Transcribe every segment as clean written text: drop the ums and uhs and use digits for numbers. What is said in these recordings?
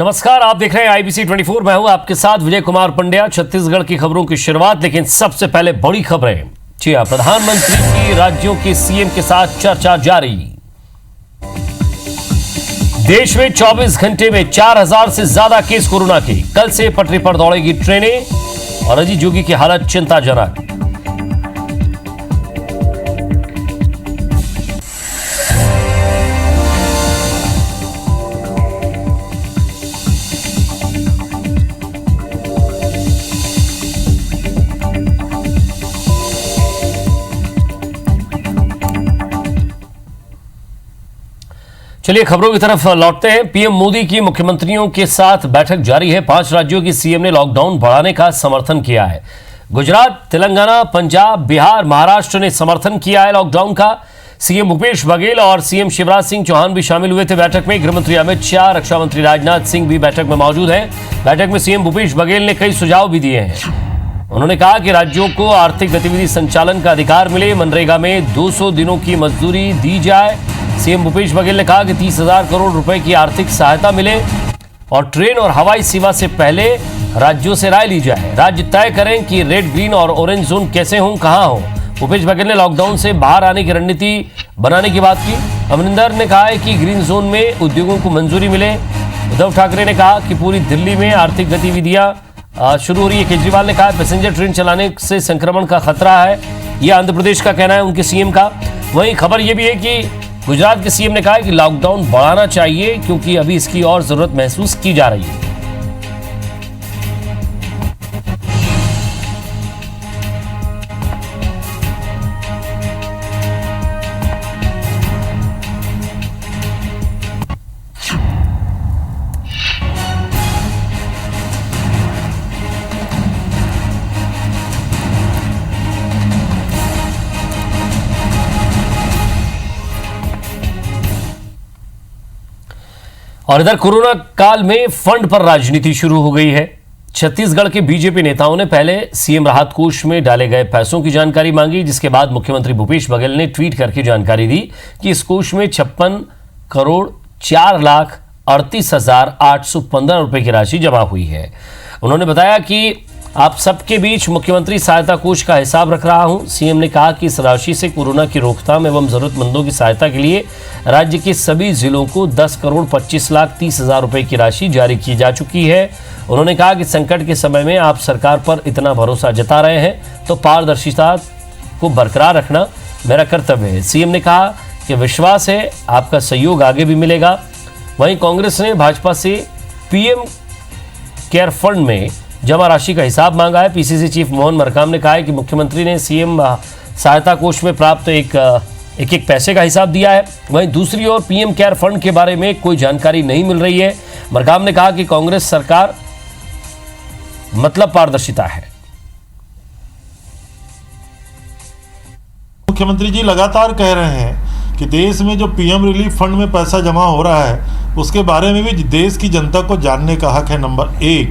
नमस्कार, आप देख रहे हैं IBC 24। मैं हूं आपके साथ विजय कुमार पंड्या। छत्तीसगढ़ की खबरों की शुरुआत, लेकिन सबसे पहले बड़ी खबरें। जी हां, प्रधानमंत्री की राज्यों के सीएम के साथ चर्चा जारी। देश में 24 घंटे में 4000 से ज्यादा केस कोरोना के। कल से पटरी पर दौड़ेगी ट्रेनें और अजीत जोगी की हालत चिंताजनक। चलिए खबरों की तरफ लौटते हैं। पीएम मोदी की मुख्यमंत्रियों के साथ बैठक जारी है। 5 राज्यों की सीएम ने लॉकडाउन बढ़ाने का समर्थन किया है। गुजरात, तेलंगाना, पंजाब, बिहार, महाराष्ट्र ने समर्थन किया है लॉकडाउन का। सीएम भूपेश बघेल और सीएम शिवराज सिंह चौहान भी शामिल हुए थे बैठक में। गृहमंत्री अमित शाह, रक्षा मंत्री राजनाथ सिंह भी बैठक में मौजूद हैं। बैठक में सीएम भूपेश बघेल ने कई सुझाव भी दिए हैं। उन्होंने कहा कि राज्यों को आर्थिक गतिविधि संचालन का अधिकार मिले, मनरेगा में 200 दिनों की मजदूरी दी जाए। सीएम भूपेश बघेल ने कहा कि 30,000 करोड़ रुपए की आर्थिक सहायता मिले और ट्रेन और हवाई सेवा से पहले राज्यों से राय ली जाए। राज्य तय करें कि रेड, ग्रीन और ऑरेंज जोन कैसे हों, कहां हो। भूपेश बघेल ने लॉकडाउन से बाहर आने की रणनीति बनाने की बात की। अमरिंदर ने कहा है कि ग्रीन जोन में उद्योगों को मंजूरी मिले। उद्धव ठाकरे ने कहा कि पूरी दिल्ली में आर्थिक गतिविधियां शुरू हो रही है। केजरीवाल ने कहा पैसेंजर ट्रेन चलाने से संक्रमण का खतरा है। यह आंध्र प्रदेश का कहना है, उनके सीएम का। वहीं खबर यह भी है कि गुजरात के सीएम ने कहा कि लॉकडाउन बढ़ाना चाहिए क्योंकि अभी इसकी और जरूरत महसूस की जा रही है। और इधर कोरोना काल में फंड पर राजनीति शुरू हो गई है। छत्तीसगढ़ के बीजेपी नेताओं ने पहले सीएम राहत कोष में डाले गए पैसों की जानकारी मांगी, जिसके बाद मुख्यमंत्री भूपेश बघेल ने ट्वीट करके जानकारी दी कि इस कोष में 56 करोड़ 4,38,815 रुपए की राशि जमा हुई है। उन्होंने बताया कि आप सबके बीच मुख्यमंत्री सहायता कोष का हिसाब रख रहा हूं। सीएम ने कहा कि इस राशि से कोरोना की रोकथाम एवं जरूरतमंदों की सहायता के लिए राज्य के सभी जिलों को 10 करोड़ 25,30,000 रुपए की राशि जारी की जा चुकी है। उन्होंने कहा कि संकट के समय में आप सरकार पर इतना भरोसा जता रहे हैं तो पारदर्शिता को बरकरार रखना मेरा कर्तव्य है। सीएम ने कहा कि विश्वास है आपका सहयोग आगे भी मिलेगा। वहीं कांग्रेस ने भाजपा से पीएम केयर फंड में जमा राशि का हिसाब मांगा है। पीसीसी चीफ मोहन मरकाम ने कहा है कि मुख्यमंत्री ने सीएम सहायता कोष में प्राप्त एक पैसे का हिसाब दिया है। वहीं दूसरी ओर पीएम केयर फंड के बारे में कोई जानकारी नहीं मिल रही है। मरकाम ने कहा कि कांग्रेस सरकार मतलब पारदर्शिता है। मुख्यमंत्री जी लगातार कह रहे हैं कि देश में जो पीएम रिलीफ फंड में पैसा जमा हो रहा है उसके बारे में भी देश की जनता को जानने का हक है, नंबर 1।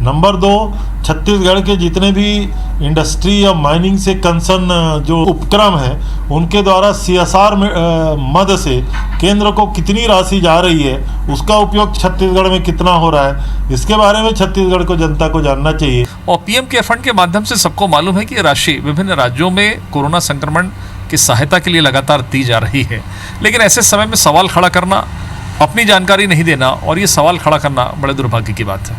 नंबर 2, छत्तीसगढ़ के जितने भी इंडस्ट्री या माइनिंग से कंसर्न जो उपक्रम है उनके द्वारा CSR मद से केंद्र को कितनी राशि जा रही है, उसका उपयोग छत्तीसगढ़ में कितना हो रहा है, इसके बारे में छत्तीसगढ़ को जनता को जानना चाहिए। और पीएम केयर फंड के माध्यम से सबको मालूम है कि राशि विभिन्न राज्यों में कोरोना संक्रमण की सहायता के लिए लगातार दी जा रही है, लेकिन ऐसे समय में सवाल खड़ा करना, अपनी जानकारी नहीं देना और ये सवाल खड़ा करना बड़े दुर्भाग्य की बात है।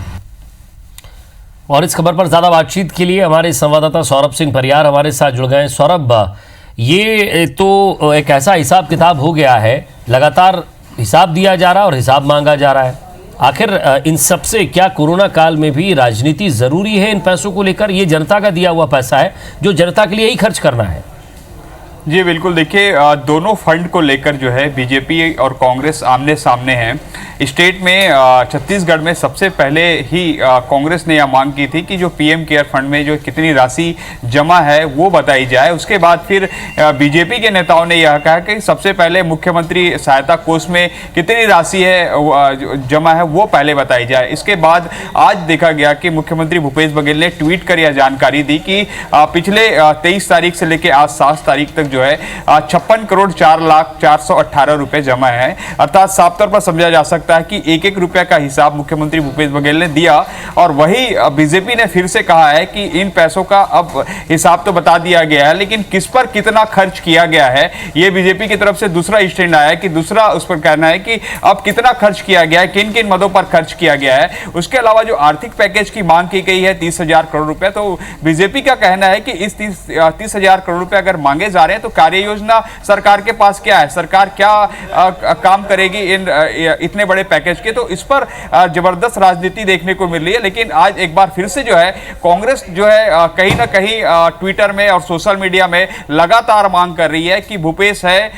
और इस खबर पर ज्यादा बातचीत के लिए हमारे संवाददाता सौरभ सिंह परियार हमारे साथ जुड़ गए। सौरभ, ये तो एक ऐसा हिसाब किताब हो गया है, लगातार हिसाब दिया जा रहा है और हिसाब मांगा जा रहा है। आखिर इन सब से क्या कोरोना काल में भी राजनीति जरूरी है इन पैसों को लेकर? ये जनता का दिया हुआ पैसा है जो जनता के लिए ही खर्च करना है। जी बिल्कुल, देखिए दोनों फंड को लेकर जो है बीजेपी और कांग्रेस आमने सामने हैं। स्टेट में छत्तीसगढ़ में सबसे पहले ही कांग्रेस ने यह मांग की थी कि जो पीएम केयर फंड में जो कितनी राशि जमा है वो बताई जाए। उसके बाद फिर बीजेपी के नेताओं ने यह कहा कि सबसे पहले मुख्यमंत्री सहायता कोष में कितनी राशि है जमा है वो पहले बताई जाए। इसके बाद आज देखा गया कि मुख्यमंत्री भूपेश बघेल ने ट्वीट कर यह जानकारी दी कि पिछले 23 तारीख से लेकर आज 7 तारीख तक जो है 56 करोड़ 4,04,18 रुपए जमा है। अर्थात साफ तौर पर समझा जा सकता है कि एक एक रुपया का हिसाब मुख्यमंत्री भूपेश बघेल ने दिया और वही बीजेपी ने फिर से कहा है कि इन पैसों का अब हिसाब तो बता दिया गया है, लेकिन किस पर कितना खर्च किया गया है यह बीजेपी की तरफ से दूसरा स्टैंड आया है कि दूसरा उस पर कहना है कि अब कितना खर्च किया गया है, किन किन मदों पर खर्च किया गया है। उसके अलावा जो आर्थिक पैकेज की मांग की गई है 30,000 करोड़ रुपए, तो बीजेपी का कहना है कि इस 30,000 करोड़ रुपए अगर मांगे जा रहे हैं तो कार्य योजना सरकार के पास क्या है, सरकार क्या काम करेगी इन इतने बड़े पैकेज के। तो इस पर जबरदस्त राजनीति देखने को मिल रही है। लेकिन आज एक बार फिर से जो है कांग्रेस जो है कहीं ना कहीं ट्विटर में और सोशल मीडिया में लगातार मांग कर रही है कि भूपेश है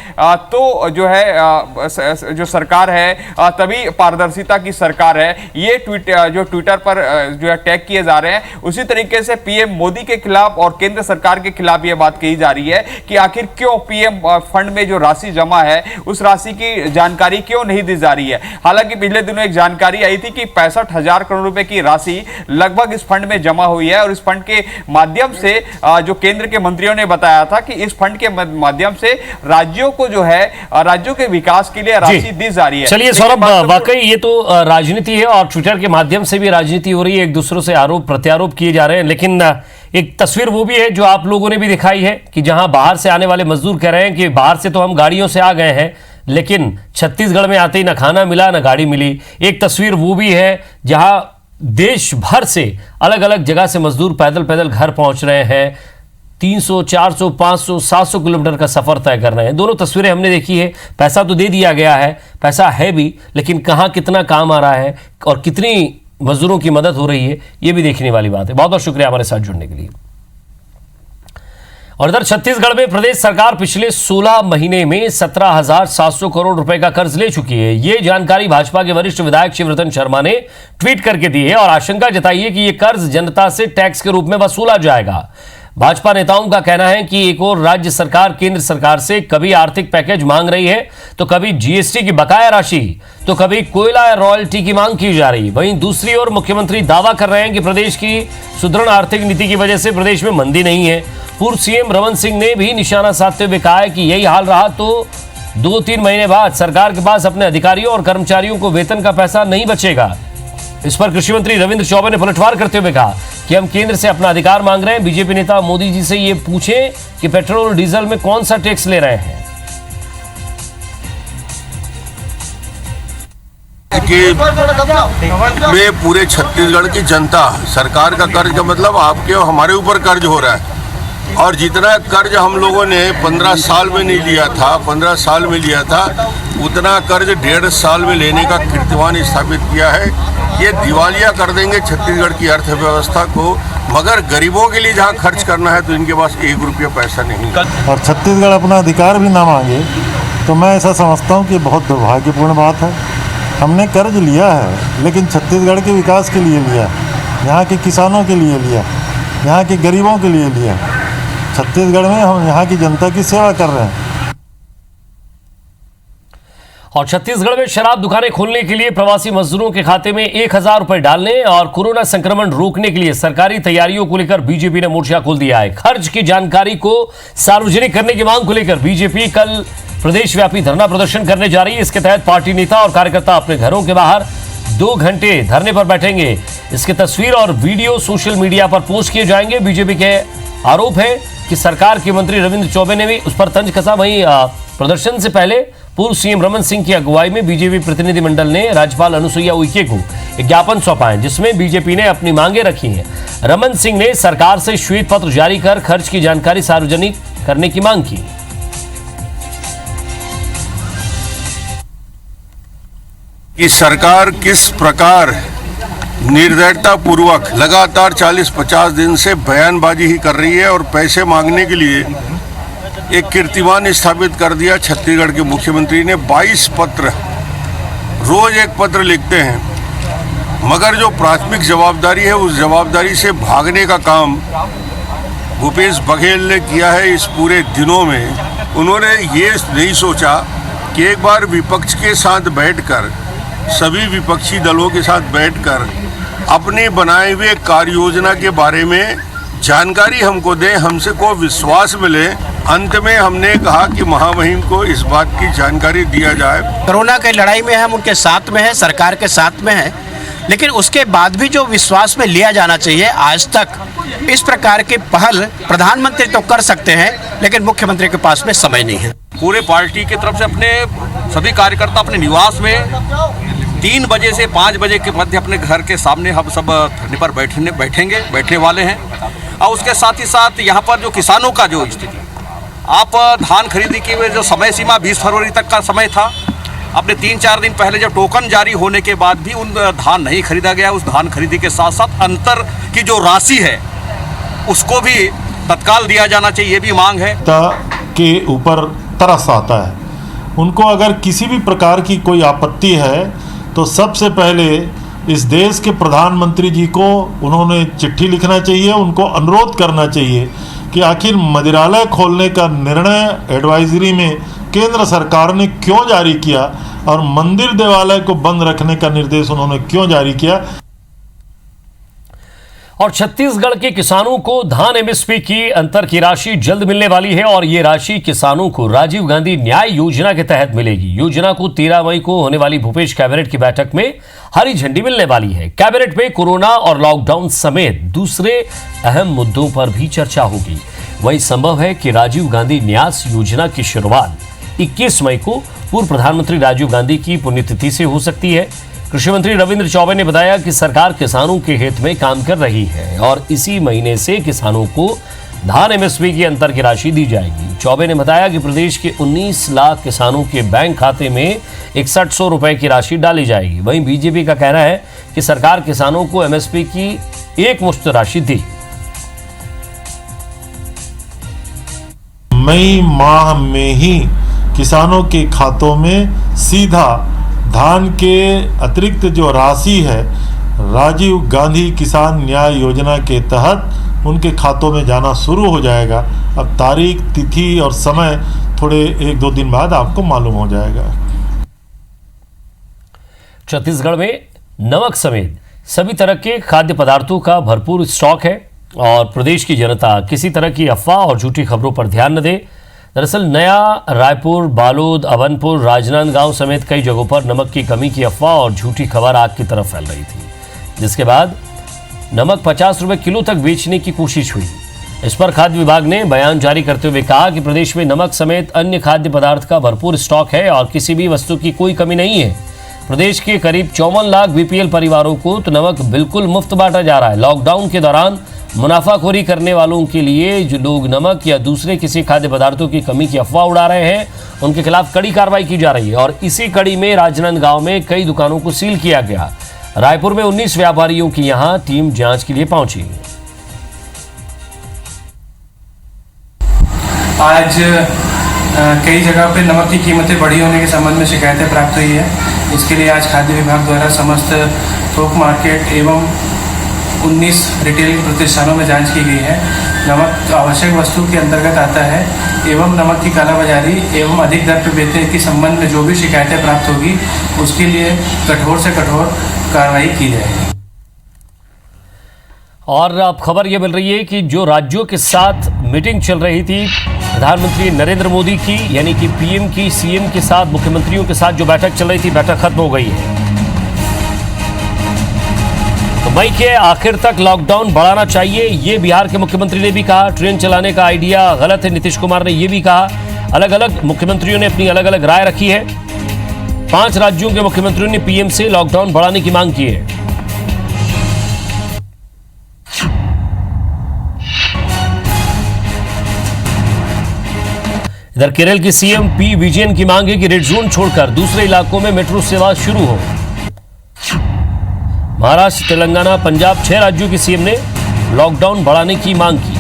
तो जो है जो सरकार है तभी पारदर्शिता की सरकार है। ये जो ट्विटर पर जो है टैग किए जा रहे हैं, उसी तरीके से पीएम मोदी के खिलाफ और केंद्र सरकार के खिलाफ यह बात कही जा रही है कि आखिर क्यों पीएम फंड में जो राशि जमा है उस राशि की जानकारी क्यों नहीं दी जा रही है। हालांकि पिछले दिनों एक जानकारी आई थी कि 65,000 करोड़ रुपए की राशि लगभग इस फंड में जमा हुई है और इस फंड के माध्यम से जो केंद्र के मंत्रियों ने बताया था कि इस फंड के माध्यम से राज्यों को जो है राज्यों के विकास के लिए राशि दी जा रही है। चलिए सौरभ, वाकई ये तो राजनीति है और ट्विटर के माध्यम से भी राजनीति हो रही है, एक दूसरों से आरोप प्रत्यारोप किए जा रहे हैं। लेकिन एक तस्वीर वो भी है जो आप लोगों ने भी दिखाई है कि जहां बाहर से आने वाले मजदूर कह रहे हैं कि बाहर से तो हम गाड़ियों से आ गए हैं, लेकिन छत्तीसगढ़ में आते ही ना खाना मिला ना गाड़ी मिली। एक तस्वीर वो भी है जहां देश भर से अलग अलग जगह से मजदूर पैदल पैदल घर पहुंच रहे हैं, 300, 400, 500, 700 किलोमीटर का सफर तय कर रहे हैं। दोनों तस्वीरें हमने देखी है। पैसा तो दे दिया गया है, पैसा है भी, लेकिन कहां कितना काम आ रहा है और कितनी मजदूरों की मदद हो रही है, यह भी देखने वाली बात है। बहुत बहुत शुक्रिया हमारे साथ जुड़ने के लिए। और इधर छत्तीसगढ़ में प्रदेश सरकार पिछले 16 महीने में 17,700 करोड़ रुपए का कर्ज ले चुकी है। ये जानकारी भाजपा के वरिष्ठ विधायक शिवरतन शर्मा ने ट्वीट करके दी है और आशंका जताई है कि यह कर्ज जनता से टैक्स के रूप में वसूला जाएगा। भाजपा नेताओं का कहना है कि एक और राज्य सरकार केंद्र सरकार से कभी आर्थिक पैकेज मांग रही है, तो कभी जीएसटी की बकाया राशि, तो कभी कोयला रॉयल्टी की मांग की जा रही है। वहीं दूसरी ओर मुख्यमंत्री दावा कर रहे हैं कि प्रदेश की सुदृढ़ आर्थिक नीति की वजह से प्रदेश में मंदी नहीं है। पूर्व सीएम रमन सिंह ने भी निशाना साधते हुए कहा है कि यही हाल रहा तो 2-3 महीने बाद सरकार के पास अपने अधिकारियों और कर्मचारियों को वेतन का पैसा नहीं बचेगा। इस पर कृषि मंत्री रविंद्र चौबे ने पलटवार करते हुए कहा कि हम केंद्र से अपना अधिकार मांग रहे हैं। बीजेपी नेता मोदी जी से ये पूछें कि पेट्रोल और डीजल में कौन सा टैक्स ले रहे हैं। कि में पूरे छत्तीसगढ़ की जनता, सरकार का कर्ज का मतलब आपके और हमारे ऊपर कर्ज हो रहा है। और जितना कर्ज हम लोगों ने 15 साल में नहीं लिया था, 15 साल में लिया था, उतना कर्ज 1.5 साल में लेने का कीर्तिमान स्थापित किया है। ये दिवालिया कर देंगे छत्तीसगढ़ की अर्थव्यवस्था को, मगर गरीबों के लिए जहाँ खर्च करना है तो इनके पास 1 रुपया पैसा नहीं। और छत्तीसगढ़ अपना अधिकार भी ना मांगे तो मैं ऐसा समझता हूँ कि बहुत दुर्भाग्यपूर्ण बात है। हमने कर्ज लिया है लेकिन छत्तीसगढ़ के विकास के लिए लिया, यहाँ के किसानों के लिए लिया, यहाँ के गरीबों के लिए लिया। छत्तीसगढ़ में हम यहाँ की जनता की सेवा कर रहे हैं। और छत्तीसगढ़ में शराब दुकानें खोलने के लिए प्रवासी मजदूरों के खाते में 1,000 रुपए डालने और कोरोना संक्रमण रोकने के लिए सरकारी तैयारियों को लेकर बीजेपी ने मोर्चा खोल दिया है। खर्च की जानकारी को सार्वजनिक करने की मांग को लेकर बीजेपी कल प्रदेश व्यापी धरना प्रदर्शन करने जा रही है। इसके तहत पार्टी नेता और कार्यकर्ता अपने घरों के बाहर 2 घंटे धरने पर बैठेंगे। इसके तस्वीर और वीडियो सोशल मीडिया पर पोस्ट किए जाएंगे। बीजेपी के आरोप है कि सरकार के मंत्री रविंद्र चौबे ने भी उस पर तंज कसा। वहीं प्रदर्शन से पहले पूर्व सीएम रमन सिंह की अगुवाई में बीजेपी प्रतिनिधिमंडल ने राज्यपाल अनुसुईया उइके को एक ज्ञापन सौंपा है, जिसमें बीजेपी ने अपनी मांगे रखी हैं। रमन सिंह ने सरकार से श्वेत पत्र जारी कर खर्च की जानकारी सार्वजनिक करने की मांग की। कि सरकार किस प्रकार निर्दयता पूर्वक लगातार 40-50 दिन से बयानबाजी ही कर रही है और पैसे मांगने के लिए एक कीर्तिमान स्थापित कर दिया। छत्तीसगढ़ के मुख्यमंत्री ने 22 पत्र, रोज एक पत्र लिखते हैं, मगर जो प्राथमिक जवाबदारी है उस जवाबदारी से भागने का काम भूपेश बघेल ने किया है। इस पूरे दिनों में उन्होंने ये नहीं सोचा कि एक बार विपक्ष के साथ बैठकर, सभी विपक्षी दलों के साथ बैठकर अपने बनाए हुए कार्य योजना के बारे में जानकारी हमको दें, हमसे को विश्वास मिले। अंत में हमने कहा कि महामहिम को इस बात की जानकारी दिया जाए। कोरोना की लड़ाई में हम उनके साथ में हैं, सरकार के साथ में हैं, लेकिन उसके बाद भी जो विश्वास में लिया जाना चाहिए, आज तक इस प्रकार की पहल प्रधानमंत्री तो कर सकते हैं, लेकिन मुख्यमंत्री के पास में समय नहीं है। पूरे पार्टी की तरफ से अपने सभी कार्यकर्ता अपने निवास में 3 बजे से 5 बजे के मध्य अपने घर के सामने हम सब धरने पर बैठने वाले हैं। और उसके साथ ही साथ यहाँ पर जो किसानों का जो स्थिति, आप धान खरीदी की जो समय सीमा 20 फरवरी तक का समय था, अपने 3-4 दिन पहले जब टोकन जारी होने के बाद भी उन धान नहीं खरीदा गया। उस धान खरीदी के साथ साथ अंतर की जो राशि है उसको भी तत्काल दिया जाना चाहिए, ये भी मांग है। के ऊपर तरस आता है, उनको अगर किसी भी प्रकार की कोई आपत्ति है तो सबसे पहले इस देश के प्रधानमंत्री जी को उन्होंने चिट्ठी लिखना चाहिए, उनको अनुरोध करना चाहिए कि आखिर मदिरालय खोलने का निर्णय एडवाइजरी में केंद्र सरकार ने क्यों जारी किया और मंदिर देवालय को बंद रखने का निर्देश उन्होंने क्यों जारी किया। और छत्तीसगढ़ के किसानों को धान एमएसपी की अंतर की राशि जल्द मिलने वाली है और ये राशि किसानों को राजीव गांधी न्याय योजना के तहत मिलेगी। योजना को 13 मई को होने वाली भूपेश कैबिनेट की बैठक में हरी झंडी मिलने वाली है। कैबिनेट में कोरोना और लॉकडाउन समेत दूसरे अहम मुद्दों पर भी चर्चा होगी। वही संभव है कि राजीव गांधी न्यास योजना की शुरुआत 21 मई को पूर्व प्रधानमंत्री राजीव गांधी की पुण्यतिथि से हो सकती है। कृषि मंत्री रविंद्र चौबे ने बताया कि सरकार किसानों के हित में काम कर रही है और इसी महीने से किसानों को धान एमएसपी की अंतर की राशि दी जाएगी। चौबे ने बताया कि प्रदेश के 19 लाख किसानों के बैंक खाते में 6100 रुपए की राशि डाली जाएगी। वहीं बीजेपी का कहना है कि सरकार किसानों को एमएसपी की एक मुश्त राशि दी। मई माह में ही किसानों के खातों में सीधा धान के अतिरिक्त जो राशि है राजीव गांधी किसान न्याय योजना के तहत उनके खातों में जाना शुरू हो जाएगा। अब तारीख, तिथि और समय थोड़े 1-2 दिन बाद आपको मालूम हो जाएगा। छत्तीसगढ़ में नमक समेत सभी तरह के खाद्य पदार्थों का भरपूर स्टॉक है और प्रदेश की जनता किसी तरह की अफवाह और झूठी खबरों पर ध्यान न दे। दरअसल नया रायपुर, बालोद, अवनपुर, राजनांदगांव समेत कई जगहों पर नमक की कमी की अफवाह और झूठी खबर आग की तरफ फैल रही थी, जिसके बाद नमक 50 रुपए किलो तक बेचने की कोशिश हुई। इस पर खाद्य विभाग ने बयान जारी करते हुए कहा कि प्रदेश में नमक समेत अन्य खाद्य पदार्थ का भरपूर स्टॉक है और किसी भी वस्तु की कोई कमी नहीं है। प्रदेश के करीब 54 लाख बीपीएल परिवारों को तो नमक बिल्कुल मुफ्त बांटा जा रहा है। लॉकडाउन के दौरान मुनाफाखोरी करने वालों के लिए जो लोग नमक या दूसरे किसी खाद्य पदार्थों की कमी की अफवाह उड़ा रहे हैं, उनके खिलाफ कड़ी कार्रवाई की जा रही है और इसी कड़ी में राजनांदगांव में कई दुकानों को सील किया गया। रायपुर में 19 व्यापारियों की यहां टीम जांच के लिए पहुंची। आज कई जगह पे नमक की कीमतें बढ़ी होने के संबंध में शिकायतें प्राप्त हुई है। इसके लिए आज खाद्य विभाग द्वारा समस्त थोक मार्केट एवं 19 रिटेल प्रतिष्ठानों में जांच की गई है। नमक आवश्यक वस्तु के अंतर्गत आता है एवं नमक की कालाबाजारी एवं अधिक दर पर बेचने के संबंध में जो भी शिकायतें प्राप्त होगी उसके लिए कठोर से कठोर कार्रवाई की जाएगी। और अब खबर यह मिल रही है कि जो राज्यों के साथ मीटिंग चल रही थी प्रधानमंत्री नरेंद्र मोदी की, यानी कि पीएम की सीएम के साथ मुख्यमंत्रियों के साथ जो बैठक चल रही थी, बैठक खत्म हो गई है। तो मई के आखिर तक लॉकडाउन बढ़ाना चाहिए, ये बिहार के मुख्यमंत्री ने भी कहा। ट्रेन चलाने का आइडिया गलत है, नीतीश कुमार ने यह भी कहा। अलग अलग मुख्यमंत्रियों ने अपनी अलग अलग राय रखी है। 5 राज्यों के मुख्यमंत्रियों ने पीएम से लॉकडाउन बढ़ाने की मांग की है। इधर केरल की सीएम पी विजयन की मांग है कि रेड जोन छोड़कर दूसरे इलाकों में मेट्रो सेवा शुरू हो। महाराष्ट्र, तेलंगाना, पंजाब 6 राज्यों की सीएम ने लॉकडाउन बढ़ाने की मांग की।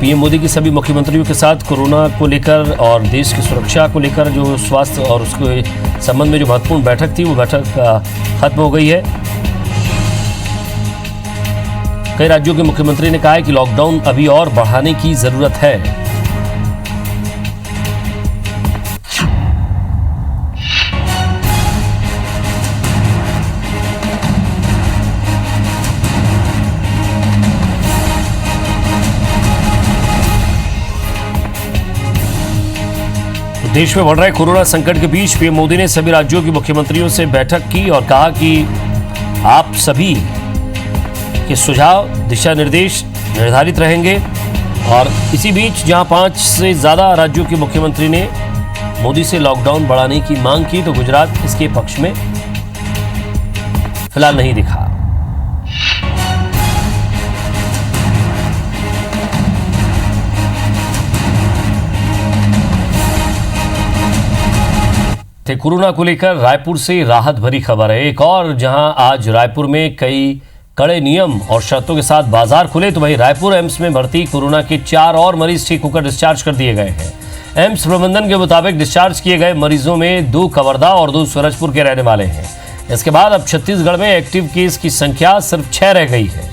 पीएम मोदी की सभी मुख्यमंत्रियों के साथ कोरोना को लेकर और देश की सुरक्षा को लेकर जो स्वास्थ्य और उसके संबंध में जो महत्वपूर्ण बैठक थी, वो बैठक खत्म हो गई है। कई राज्यों के मुख्यमंत्री ने कहा है कि लॉकडाउन अभी और बढ़ाने की जरूरत है। देश में बढ़ रहे कोरोना संकट के बीच पीएम मोदी ने सभी राज्यों के मुख्यमंत्रियों से बैठक की और कहा कि आप सभी के सुझाव दिशा निर्देश निर्धारित रहेंगे। और इसी बीच जहां 5 से ज़्यादा राज्यों के मुख्यमंत्री ने मोदी से लॉकडाउन बढ़ाने की मांग की, तो गुजरात इसके पक्ष में फिलहाल नहीं दिखा। कोरोना को लेकर रायपुर से राहत भरी खबर है। एक और जहां आज रायपुर में कई कड़े नियम और शर्तों के साथ बाजार खुले, तो वहीं रायपुर एम्स में भर्ती कोरोना के 4 और मरीज ठीक होकर डिस्चार्ज कर दिए गए हैं। एम्स प्रबंधन के मुताबिक डिस्चार्ज किए गए मरीजों में 2 कवर्धा और 2 सूरजपुर के रहने वाले हैं। इसके बाद अब छत्तीसगढ़ में एक्टिव केस की संख्या सिर्फ 6 रह गई है।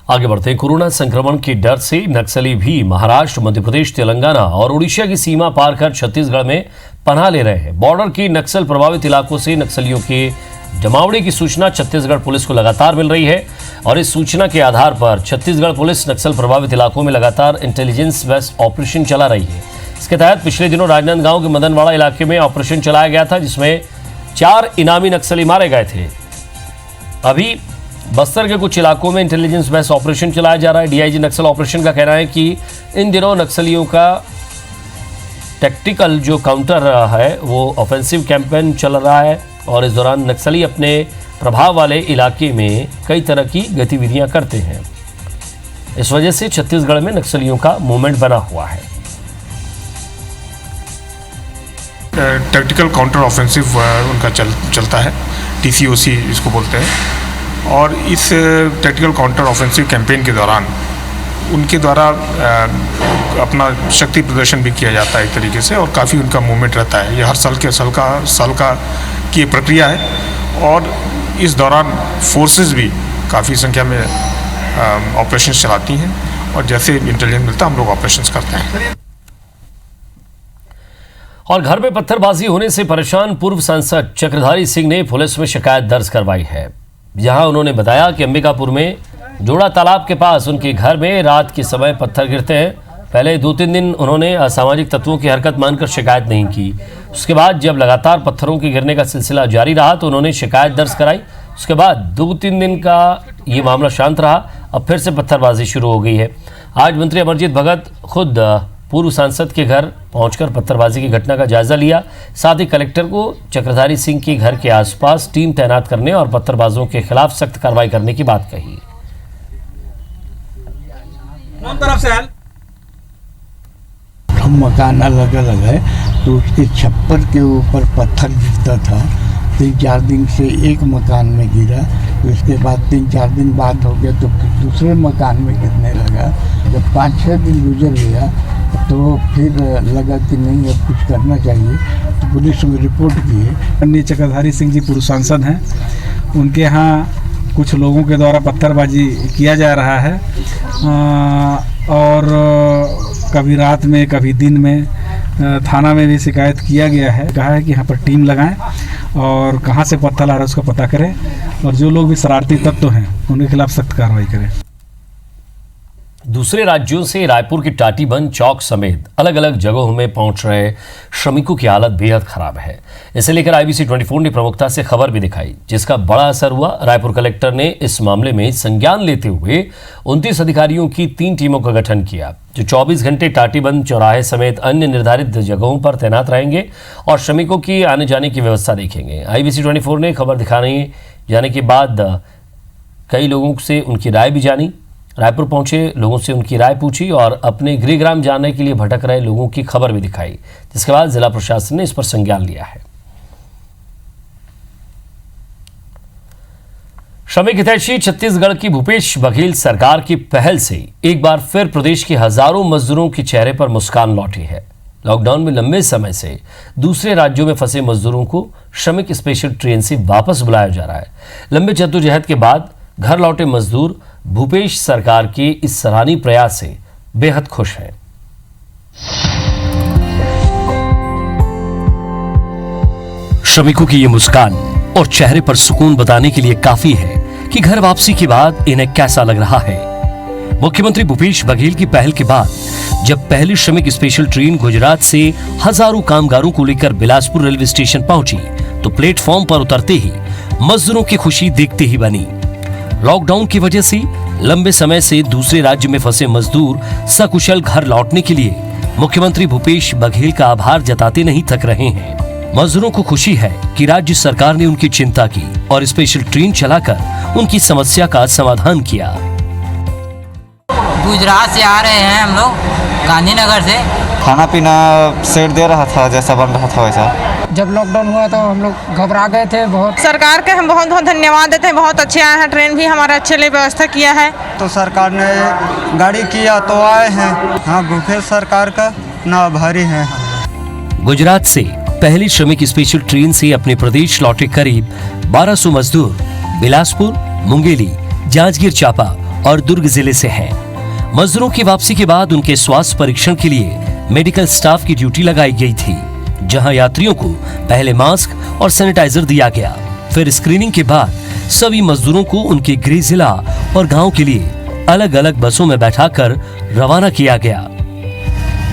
आगे बढ़ते हैं। कोरोना संक्रमण के डर से नक्सली भी महाराष्ट्र, मध्य प्रदेश, तेलंगाना और उड़ीसा की सीमा पार कर छत्तीसगढ़ में पनाह ले रहे हैं। बॉर्डर की नक्सल प्रभावित इलाकों से नक्सलियों के जमावड़े की सूचना छत्तीसगढ़ पुलिस को लगातार मिल रही है और इस सूचना के आधार पर छत्तीसगढ़ पुलिस नक्सल प्रभावित इलाकों में लगातार इंटेलिजेंस बेस्ड ऑपरेशन चला रही है। इसके तहत पिछले दिनों राजनांदगांव के मदनवाड़ा इलाके में ऑपरेशन चलाया गया था, जिसमें 4 इनामी नक्सली मारे गए थे। अभी बस्तर के कुछ इलाकों में इंटेलिजेंस बेस्ड ऑपरेशन चलाया जा रहा है। डीआईजी नक्सल ऑपरेशन का कहना है कि इन दिनों नक्सलियों का टैक्टिकल जो काउंटर है वो ऑफेंसिव कैंपेन चल रहा है और इस दौरान नक्सली अपने प्रभाव वाले इलाके में कई तरह की गतिविधियां करते हैं। इस वजह से छत्तीसगढ़ में नक्सलियों का मूवमेंट बना हुआ है। टैक्टिकल काउंटर ऑफेंसिव उनका चलता है, TCOC इसको बोलते हैं। और इस टैक्टिकल काउंटर ऑफेंसिव कैंपेन के दौरान उनके द्वारा अपना शक्ति प्रदर्शन भी किया जाता है एक तरीके से, और काफ़ी उनका मूवमेंट रहता है। ये हर साल का की प्रक्रिया है और इस दौरान फोर्सेस भी काफ़ी संख्या में ऑपरेशंस चलाती हैं और जैसे इंटेलिजेंस मिलता है हम लोग ऑपरेशंस करते हैं। और घर में पत्थरबाजी होने से परेशान पूर्व सांसद चक्रधारी सिंह ने पुलिस में शिकायत दर्ज करवाई है। जहां उन्होंने बताया कि अंबिकापुर में जोड़ा तालाब के पास उनके घर में रात के समय पत्थर गिरते हैं। पहले 2-3 दिन उन्होंने असामाजिक तत्वों की हरकत मानकर शिकायत नहीं की। उसके बाद जब लगातार पत्थरों के गिरने का सिलसिला जारी रहा तो उन्होंने शिकायत दर्ज कराई। उसके बाद 2-3 दिन का ये मामला शांत रहा। अब फिर से पत्थरबाजी शुरू हो गई है। आज मंत्री अमरजीत भगत खुद पूर्व सांसद के घर पहुंचकर पत्थरबाजी की घटना का जायजा लिया। साथ ही कलेक्टर को चक्रधारी सिंह के घर के आसपास टीम तैनात करने और पत्थरबाजों के खिलाफ सख्त कार्रवाई करने की बात कही। कौन तरफ से है? मकान अलग अलग है तो उसके छप्पर के ऊपर पत्थर गिरता था। 3-4 दिन से एक मकान में गिरा, तो इसके बाद 3-4 दिन बाद हो गया तो फिर दूसरे मकान में गिरने लगा। जब 5-6 दिन गुजर गया तो फिर लगा कि नहीं अब कुछ करना चाहिए, तो पुलिस में रिपोर्ट की है। अन्य चक्रधारी सिंह जी पूर्व सांसद हैं, उनके यहाँ कुछ लोगों के द्वारा पत्थरबाजी किया जा रहा है और कभी रात में कभी दिन में थाना में भी शिकायत किया गया है। कहा है कि यहाँ पर टीम लगाएं और कहाँ से पत्थर आ रहा है उसका पता करें और जो लोग भी शरारती तत्व हैं उनके खिलाफ सख्त कार्रवाई करें। दूसरे राज्यों से रायपुर की टाटीबंध चौक समेत अलग अलग जगहों में पहुंच रहे श्रमिकों की हालत बेहद खराब है। इसे लेकर IBC 24 ने प्रमुखता से खबर भी दिखाई, जिसका बड़ा असर हुआ। रायपुर कलेक्टर ने इस मामले में संज्ञान लेते हुए 29 अधिकारियों की 3 टीमों का गठन किया, जो 24 घंटे टाटीबंध चौराहे समेत अन्य निर्धारित जगहों पर तैनात रहेंगे और श्रमिकों की आने जाने की व्यवस्था देखेंगे। IBC 24 ने खबर दिखाने जाने के बाद कई लोगों से उनकी राय भी जानी। रायपुर पहुंचे लोगों से उनकी राय पूछी और अपने गृहग्राम जाने के लिए भटक रहे लोगों की खबर भी दिखाई, जिसके बाद जिला प्रशासन ने इस पर संज्ञान लिया है। श्रमिक हितैषी छत्तीसगढ़ की भूपेश बघेल सरकार की पहल से एक बार फिर प्रदेश के हजारों मजदूरों के चेहरे पर मुस्कान लौटी है। लॉकडाउन में लंबे समय से दूसरे राज्यों में फंसे मजदूरों को श्रमिक स्पेशल ट्रेन से वापस बुलाया जा रहा है। लंबे जद्दोजहद के बाद घर लौटे मजदूर भूपेश सरकार के इस सराहनीय प्रयास से बेहद खुश हैं। श्रमिकों की ये मुस्कान और चेहरे पर सुकून बताने के लिए काफी है कि घर वापसी के बाद इन्हें कैसा लग रहा है। मुख्यमंत्री भूपेश बघेल की पहल के बाद जब पहली श्रमिक स्पेशल ट्रेन गुजरात से हजारों कामगारों को लेकर बिलासपुर रेलवे स्टेशन पहुंची तो प्लेटफॉर्म पर उतरते ही मजदूरों की खुशी देखते ही बनी। लॉकडाउन की वजह से लंबे समय से दूसरे राज्य में फंसे मजदूर सकुशल घर लौटने के लिए मुख्यमंत्री भूपेश बघेल का आभार जताते नहीं थक रहे हैं। मजदूरों को खुशी है कि राज्य सरकार ने उनकी चिंता की और स्पेशल ट्रेन चलाकर उनकी समस्या का समाधान किया। गुजरात से आ रहे हैं हम लोग, गांधीनगर से। खाना पीना सेट दे रहा था, जैसा बन रहा था वैसा। जब लॉकडाउन हुआ तो हम लोग घबरा गए थे बहुत। सरकार के हम बहुत बहुत धन्यवाद देते हैं, बहुत अच्छे आए हैं, ट्रेन भी हमारे अच्छे लिए व्यवस्था किया है। तो सरकार ने गाड़ी किया तो आए हैं। हाँ, भूपेश सरकार का ना आभारी है। गुजरात से पहली श्रमिक स्पेशल ट्रेन से अपने प्रदेश लौटे करीब 1200 मजदूर बिलासपुर, मुंगेली, जांजगीर चांपा और दुर्ग जिले से हैं। मजदूरों की वापसी के बाद उनके स्वास्थ्य परीक्षण के लिए मेडिकल स्टाफ की ड्यूटी लगाई गई थी, जहां यात्रियों को पहले मास्क और सैनिटाइजर दिया गया। फिर स्क्रीनिंग के बाद सभी मजदूरों को उनके गृह जिला और गांव के लिए अलग अलग बसों में बैठाकर रवाना किया गया।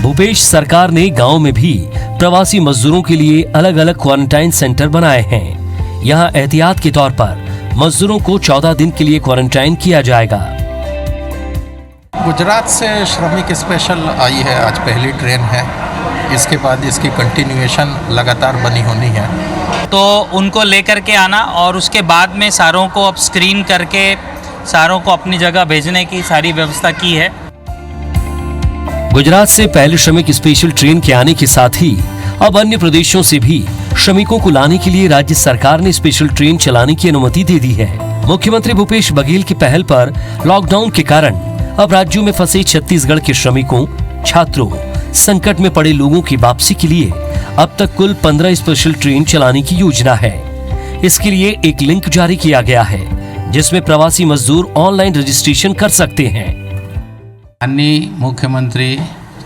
भूपेश सरकार ने गांव में भी प्रवासी मजदूरों के लिए अलग अलग क्वारंटाइन सेंटर बनाए हैं। यहां एहतियात के तौर पर मजदूरों को 14 दिन के लिए क्वारंटाइन किया जाएगा। गुजरात से श्रमिक स्पेशल आई है, आज पहली ट्रेन है। इसके बाद इसकी कंटिन्यूएशन लगातार बनी होनी है। तो उनको लेकर के आना और उसके बाद में सारों को अब स्क्रीन करके सारों को अपनी जगह भेजने की सारी व्यवस्था की है। गुजरात से पहले श्रमिक स्पेशल ट्रेन के आने के साथ ही अब अन्य प्रदेशों से भी श्रमिकों को लाने के लिए राज्य सरकार ने स्पेशल ट्रेन चलाने की अनुमति दे दी है। मुख्यमंत्री भूपेश बघेल की पहल पर लॉकडाउन के कारण अब राज्यों में फंसे छत्तीसगढ़ के श्रमिकों, छात्रों, संकट में पड़े लोगों की वापसी के लिए अब तक कुल 15 स्पेशल ट्रेन चलाने की योजना है। इसके लिए एक लिंक जारी किया गया है जिसमें प्रवासी मजदूर ऑनलाइन रजिस्ट्रेशन कर सकते हैं। माननीय मुख्यमंत्री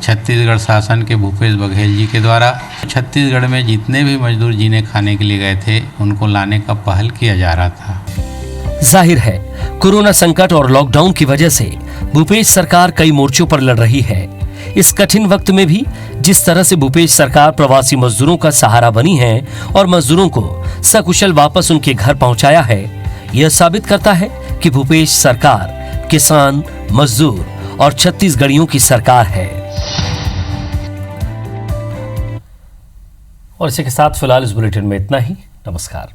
छत्तीसगढ़ शासन के भूपेश बघेल जी के द्वारा छत्तीसगढ़ में जितने भी मजदूर जीने खाने के लिए गए थे उनको लाने का पहल किया जा रहा था। जाहिर है कोरोना संकट और लॉकडाउन की वजह से भूपेश सरकार कई मोर्चों पर लड़ रही है। इस कठिन वक्त में भी जिस तरह से भूपेश सरकार प्रवासी मजदूरों का सहारा बनी है और मजदूरों को सकुशल वापस उनके घर पहुंचाया है, यह साबित करता है कि भूपेश सरकार किसान, मजदूर और छत्तीसगढ़ियों की सरकार है। और इसी के साथ फिलहाल इस बुलेटिन में इतना ही। नमस्कार।